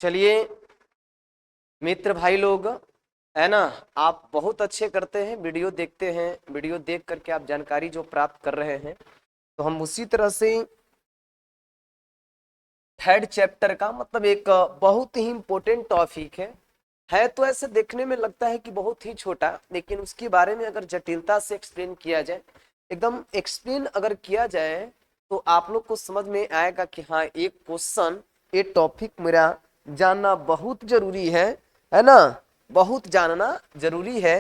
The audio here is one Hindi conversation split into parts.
चलिए मित्र भाई लोग, है ना। आप बहुत अच्छे करते हैं, वीडियो देखते हैं, वीडियो देख करके आप जानकारी जो प्राप्त कर रहे हैं, तो हम उसी तरह से थर्ड चैप्टर का मतलब एक बहुत ही इंपॉर्टेंट टॉपिक है तो ऐसे देखने में लगता है कि बहुत ही छोटा, लेकिन उसके बारे में अगर जटिलता से एक्सप्लेन किया जाए, एकदम एक्सप्लेन अगर किया जाए, तो आप लोग को समझ में आएगा कि हाँ, एक क्वेश्चन, ये टॉपिक मेरा जानना बहुत जरूरी है ना, बहुत जानना जरूरी है।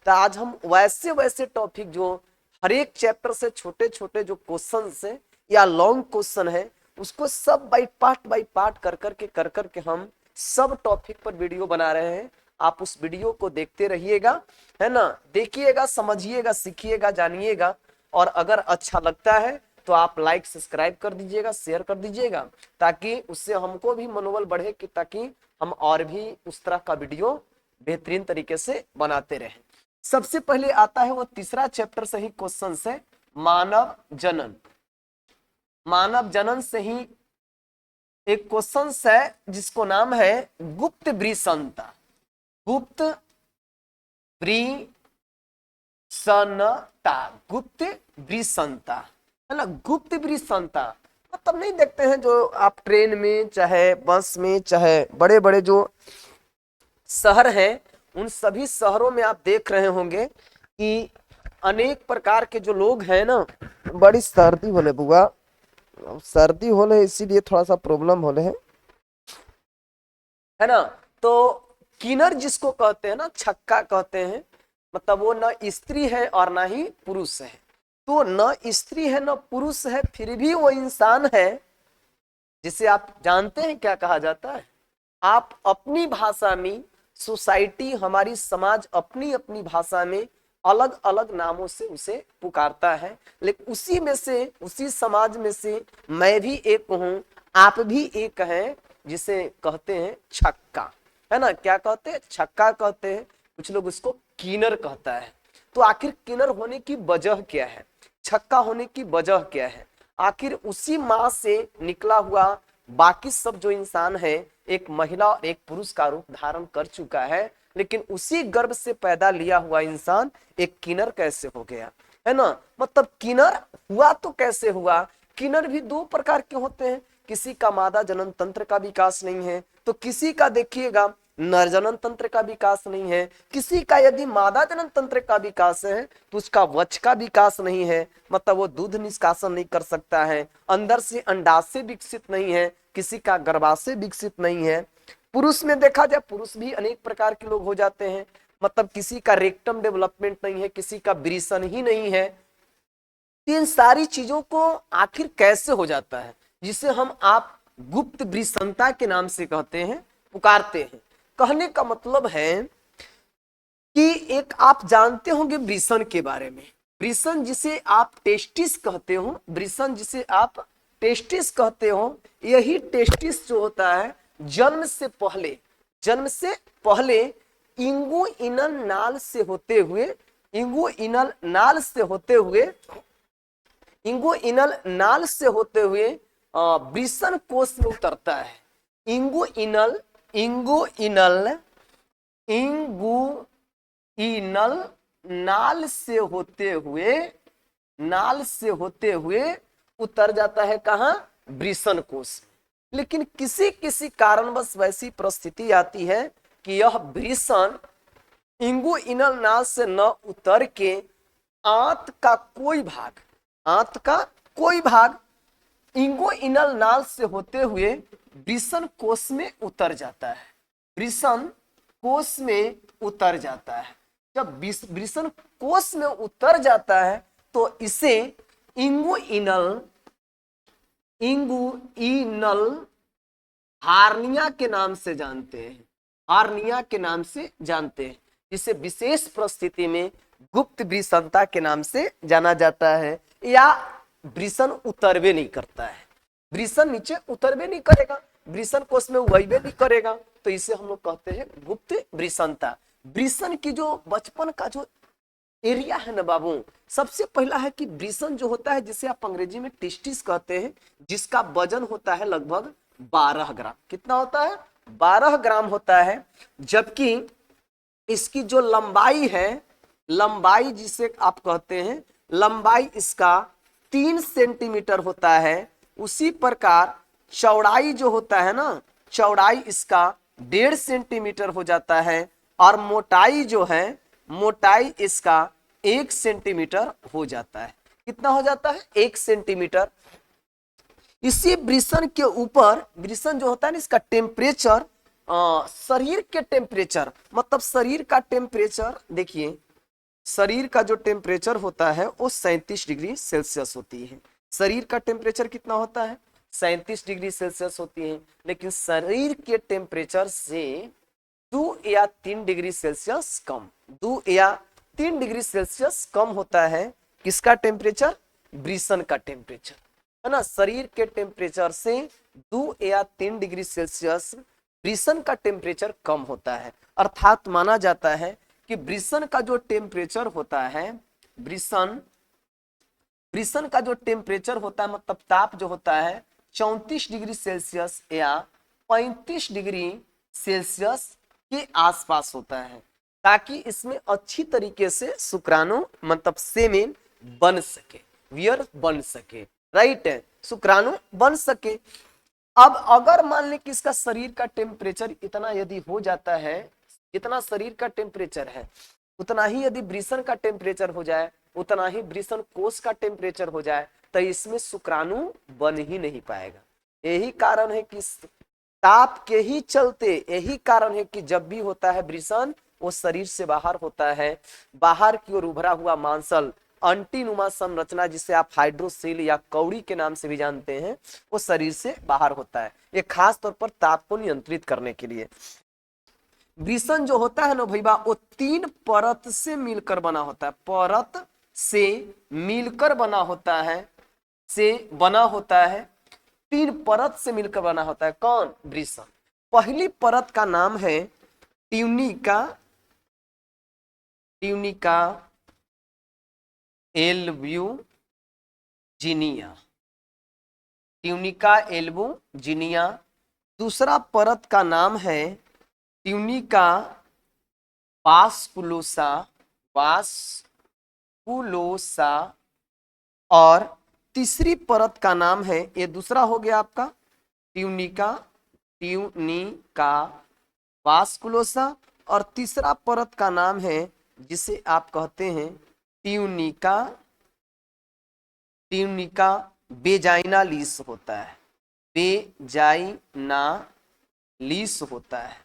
तो आज हम वैसे वैसे टॉपिक जो हर एक चैप्टर से छोटे छोटे जो क्वेश्चन है या लॉन्ग क्वेश्चन है, उसको सब बाई पार्ट कर करके हम सब टॉपिक पर वीडियो बना रहे हैं। आप उस वीडियो को देखते रहिएगा, है ना, देखिएगा, समझिएगा, सीखिएगा, जानिएगा। और अगर अच्छा लगता है तो आप लाइक सब्सक्राइब कर दीजिएगा, शेयर कर दीजिएगा, ताकि उससे हमको भी मनोबल बढ़े, कि ताकि हम और भी उस तरह का वीडियो बेहतरीन तरीके से बनाते रहें। सबसे पहले आता है वो तीसरा चैप्टर से ही क्वेश्चन है, मानव जनन। मानव जनन से ही एक क्वेश्चन है जिसको नाम है गुप्त वृषणता। गुप्त वृषणता, गुप्त वृषणता, है ना। गुप्त वृषणता मतलब नहीं देखते हैं जो आप ट्रेन में, चाहे बस में, चाहे बड़े बड़े जो शहर हैं, उन सभी शहरों में आप देख रहे होंगे कि अनेक प्रकार के जो लोग हैं ना, बड़ी सर्दी होले बुआ, सर्दी होले इसीलिए थोड़ा सा प्रॉब्लम होले है ना। तो किन्नर जिसको कहते हैं ना, छक्का कहते हैं, मतलब वो न स्त्री है और ना ही पुरुष है। तो न स्त्री है न पुरुष है, फिर भी वो इंसान है, जिसे आप जानते हैं क्या कहा जाता है। आप अपनी भाषा में, सोसाइटी, हमारी समाज अपनी अपनी भाषा में अलग अलग नामों से उसे पुकारता है, लेकिन उसी में से, उसी समाज में से मैं भी एक हूं, आप भी एक हैं, जिसे कहते हैं छक्का, है ना। क्या कहते हैं? छक्का कहते हैं। कुछ लोग उसको किन्नर कहता है। तो आखिर किन्नर होने की वजह क्या है, छक्का होने की वजह क्या है? आखिर उसी माँ से निकला हुआ बाकी सब जो इंसान है, एक महिला और एक पुरुष का रूप धारण कर चुका है, लेकिन उसी गर्भ से पैदा लिया हुआ इंसान एक किन्नर कैसे हो गया, है ना। मतलब किन्नर हुआ तो कैसे हुआ? किन्नर भी दो प्रकार के होते हैं। किसी का मादा जनन तंत्र का विकास नहीं है, तो किसी का देखिएगा नर जनन तंत्र का विकास नहीं है। किसी का यदि मादा जनन तंत्र का विकास है तो उसका वक्ष का विकास नहीं है, मतलब वो दूध निष्कासन नहीं कर सकता है, अंदर से अंडाशय विकसित नहीं है, किसी का गर्भाशय विकसित नहीं है। पुरुष में देखा जाए, पुरुष भी अनेक प्रकार के लोग हो जाते हैं, मतलब किसी का रेक्टम डेवलपमेंट नहीं है, किसी का वृषण ही नहीं है। इन सारी चीजों को आखिर कैसे हो जाता है, जिसे हम आप गुप्त वृषणता के नाम से कहते हैं, पुकारते हैं। कहने का मतलब है कि एक आप जानते होंगे वृषण के बारे में, वृषण जिसे आप टेस्टिस कहते हो, वृषण जिसे आप टेस्टिस कहते हो, यही टेस्टिस जो होता है जन्म से पहले, जन्म से पहले इंगुइनल नाल से होते हुए, इंगुइनल नाल से होते हुए, इंगुइनल नाल से होते हुए वृषण कोश में उतरता है। इंगुइनल, इंगुइनल, इंगुइनल नाल से होते हुए, नाल से होते हुए उतर जाता है कहाँ? वृषण कोश। लेकिन किसी किसी कारणवश वैसी परिस्थिति आती है कि यह वृषण इंगुइनल नाल से न उतर के आंत का कोई भाग, आंत का कोई भाग इंगुइनल नाल से होते हुए वृषण कोश में उतर जाता है, वृषण कोश में उतर जाता है। जब वृषण कोश में उतर जाता है तो इसे इंगुइनल, इंगुइनल हार्निया के नाम से जानते हैं, हार्निया के नाम से जानते हैं, जिसे विशेष परिस्थिति में गुप्त वृषणता के नाम से जाना जाता है। या वृषण उतरवे नहीं करता है, वृषण नीचे उतरवे नहीं करेगा, वृषण कोश में उगवे नहीं करेगा, तो इसे हम लोग कहते हैं गुप्त वृषणता। वृषण की जो बचपन का जो एरिया है ना बाबू, सबसे पहला है कि वृषण जो होता है, जिसे आप अंग्रेजी में टेस्टिस कहते हैं, जिसका वजन होता है लगभग 12 ग्राम। कितना होता है? 12 ग्राम होता है, जबकि इसकी जो लंबाई है, लंबाई जिसे आप कहते हैं, लंबाई इसका 3 सेंटीमीटर होता है। उसी प्रकार चौड़ाई जो होता है ना, चौड़ाई इसका 1.5 सेंटीमीटर हो जाता है, और मोटाई जो है, मोटाई इसका 1 सेंटीमीटर हो जाता है। कितना हो जाता है? 1 सेंटीमीटर। इसी वृषण के ऊपर, वृषण जो होता है ना, इसका टेम्परेचर, शरीर के टेम्परेचर, मतलब शरीर का टेम्परेचर देखिए, शरीर का जो टेम्परेचर होता है वो 37 डिग्री सेल्सियस होती है। शरीर का टेम्परेचर कितना होता है? 37 डिग्री सेल्सियस होती है। लेकिन शरीर के टेम्परेचर से 2 या 3 डिग्री सेल्सियस कम, 2 या 3 डिग्री सेल्सियस कम होता है किसका टेम्परेचर? वृषण का टेम्परेचर, है ना। शरीर के टेम्परेचर से 2 या 3 डिग्री सेल्सियस वृषण का टेम्परेचर कम होता है। अर्थात माना जाता है कि वृषण का जो टेम्परेचर होता है, वृषण का जो टेम्परेचर होता है, मतलब ताप जो होता है, 34 डिग्री सेल्सियस या 35 डिग्री सेल्सियस के आसपास होता है, ताकि इसमें अच्छी तरीके से शुक्राणु मतलब सेमेन बन सके, वियर बन सके, राइट है, शुक्राणु बन सके। अब अगर मान ले कि इसका शरीर का टेम्परेचर इतना यदि हो जाता है, जितना शरीर का टेम्परेचर है उतना ही यदि वृषण का टेम्परेचर हो जाए, उतना ही वृषण कोष का टेम्परेचर हो जाए, तो इसमें शुक्राणु बन ही नहीं पाएगा। यही कारण है कि ताप के ही चलते, यही कारण है कि जब भी होता है वृषण, वो शरीर से बाहर होता है, बाहर की ओर उभरा हुआ मांसल अंटीनुमा संरचना, जिसे आप हाइड्रोसील या कौड़ी के नाम से भी जानते हैं, वो शरीर से बाहर होता है। ये खास तौर पर ताप को नियंत्रित करने के लिए। वृषण जो होता है ना भैया, वो 3 परत से मिलकर बना होता है, परत से मिलकर बना होता है, से बना होता है, 3 परत से मिलकर बना होता है। कौन? वृषण। पहली परत का नाम है tunica, tunica albuginea, tunica albuginea. दूसरा परत का नाम है ट्यूनिका वास्कुलोसा, वास्कुलोसा। और तीसरी परत का नाम है, ये दूसरा हो गया आपका ट्यूनिका, ट्यूनिका वास्कुलोसा। और तीसरा परत का नाम है जिसे आप कहते हैं ट्यूनिका, ट्यूनिका वेजाइनालिस होता है, वेजाइनालिस होता है,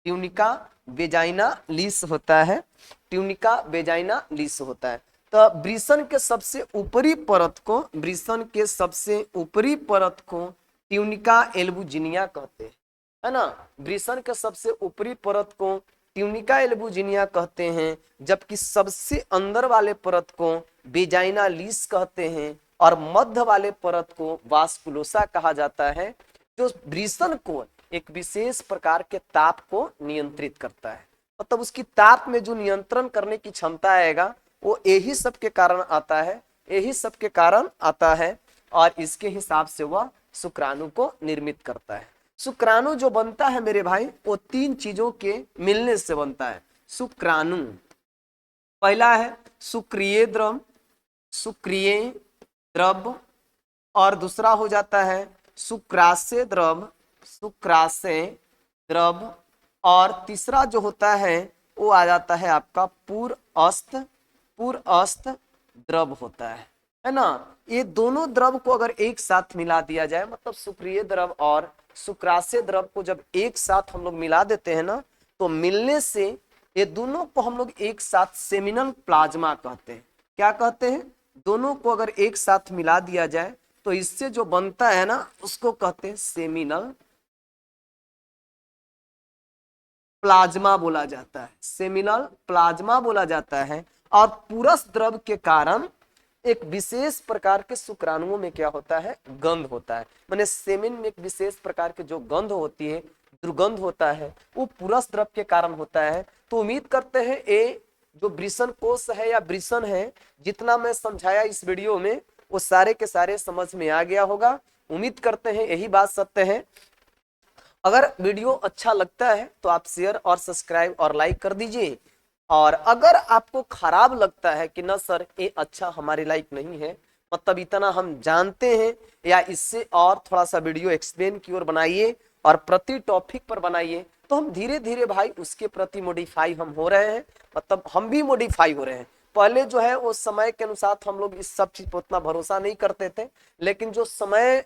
ट्यूनिका वेजाइनालिस होता है, ट्यूनिका वेजाइनालिस होता है। तो वृषण के सबसे ऊपरी परत को, वृषण के सबसे ऊपरी परत को ट्यूनिका एल्ब्यूजिनिया कहते हैं, है ना। वृषण के सबसे ऊपरी परत को ट्यूनिका एल्ब्यूजिनिया कहते हैं, जबकि सबसे अंदर वाले परत को वेजाइनालिस कहते हैं, और मध्य वाले परत को वास्कुलोसा कहा जाता है, जो वृषण को एक विशेष प्रकार के ताप को नियंत्रित करता है। मतलब उसकी ताप में जो नियंत्रण करने की क्षमता आएगा, वो यही सब के कारण आता है, यही सब के कारण आता है, और इसके हिसाब से वह शुक्राणु को निर्मित करता है। शुक्राणु जो बनता है मेरे भाई, वो 3 चीजों के मिलने से बनता है शुक्राणु। पहला है शुक्रिय द्रव, शुक्रिय द्रव, और दूसरा हो जाता है शुक्राशय द्रव, शुक्राशय द्रव, और तीसरा जो होता है वो आ जाता है आपका पूर्वस्थ, पूर्वस्थ द्रव होता है ना। ये दोनों द्रव को अगर एक साथ मिला दिया जाए, मतलब शुक्रिय द्रव और शुक्राशय द्रव को जब एक साथ हम लोग मिला देते हैं ना, तो मिलने से ये दोनों को हम लोग एक साथ सेमिनल प्लाज्मा कहते हैं। क्या कहते हैं? दोनों को अगर एक साथ मिला दिया जाए तो इससे जो बनता है ना, उसको कहते हैं सेमिनल प्लाज्मा बोला जाता है, सेमिनल प्लाज्मा बोला जाता है। और पूरस द्रव के कारण एक विशेष प्रकार के शुक्राणुओं में क्या होता है? गंध होता है। माने सेमेन में एक विशेष प्रकार की जो गंध होती है, दुर्गंध होता है, वो पूरस द्रव के कारण होता है। तो उम्मीद करते हैं ये जो वृषण कोष है या वृषण है, जितना मैं समझाया इस वीडियो में, वो सारे के सारे समझ में आ गया होगा। उम्मीद करते हैं यही बात सत्य है। अगर वीडियो अच्छा लगता है तो आप शेयर और सब्सक्राइब और लाइक कर दीजिए। और अगर आपको खराब लगता है कि ना सर ये अच्छा हमारे लाइक नहीं है, मतलब इतना हम जानते हैं, या इससे और थोड़ा सा वीडियो एक्सप्लेन की ओर बनाइए और प्रति टॉपिक पर बनाइए, तो हम धीरे धीरे भाई उसके प्रति मॉडिफाई हम हो रहे हैं, मतलब हम भी मॉडिफाई हो रहे हैं। पहले जो है वो समय के अनुसार हम लोग इस सब चीज पर उतना भरोसा नहीं करते थे, लेकिन जो समय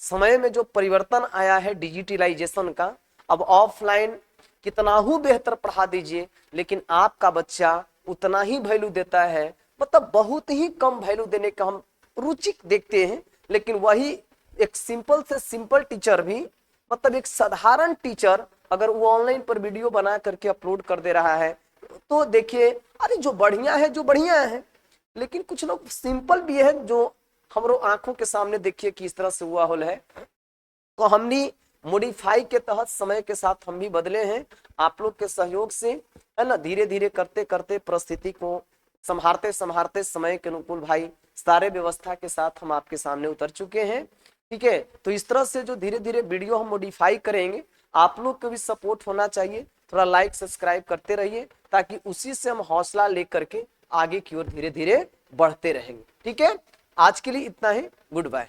समय में जो परिवर्तन आया है डिजिटलाइजेशन का, अब ऑफलाइन कितना ही बेहतर पढ़ा दीजिए लेकिन आपका बच्चा उतना ही वैल्यू देता है, मतलब बहुत ही कम वैल्यू देने का हम रुचि देखते हैं। लेकिन वही एक सिंपल से सिंपल टीचर भी, मतलब एक साधारण टीचर अगर वो ऑनलाइन पर वीडियो बना करके अपलोड कर दे रहा है, तो देखिए अरे जो बढ़िया है, जो बढ़िया है। लेकिन कुछ लोग सिंपल भी है जो हमारो आंखों के सामने देखिए कि इस तरह से हुआ होल है, तो हमने मॉडिफाई के तहत समय के साथ हम भी बदले हैं। आप लोग के सहयोग से है ना, धीरे धीरे करते करते परिस्थिति को संभारते संभारते समय के अनुकूल भाई सारे व्यवस्था के साथ हम आपके सामने उतर चुके हैं। ठीक है, तो इस तरह से जो धीरे धीरे वीडियो हम मॉडिफाई करेंगे, आप लोग को भी सपोर्ट होना चाहिए, थोड़ा लाइक सब्सक्राइब करते रहिए ताकि उसी से हम हौसला लेकर के आगे की ओर धीरे धीरे बढ़ते रहेंगे। ठीक है, आज के लिए इतना ही, गुड बाय।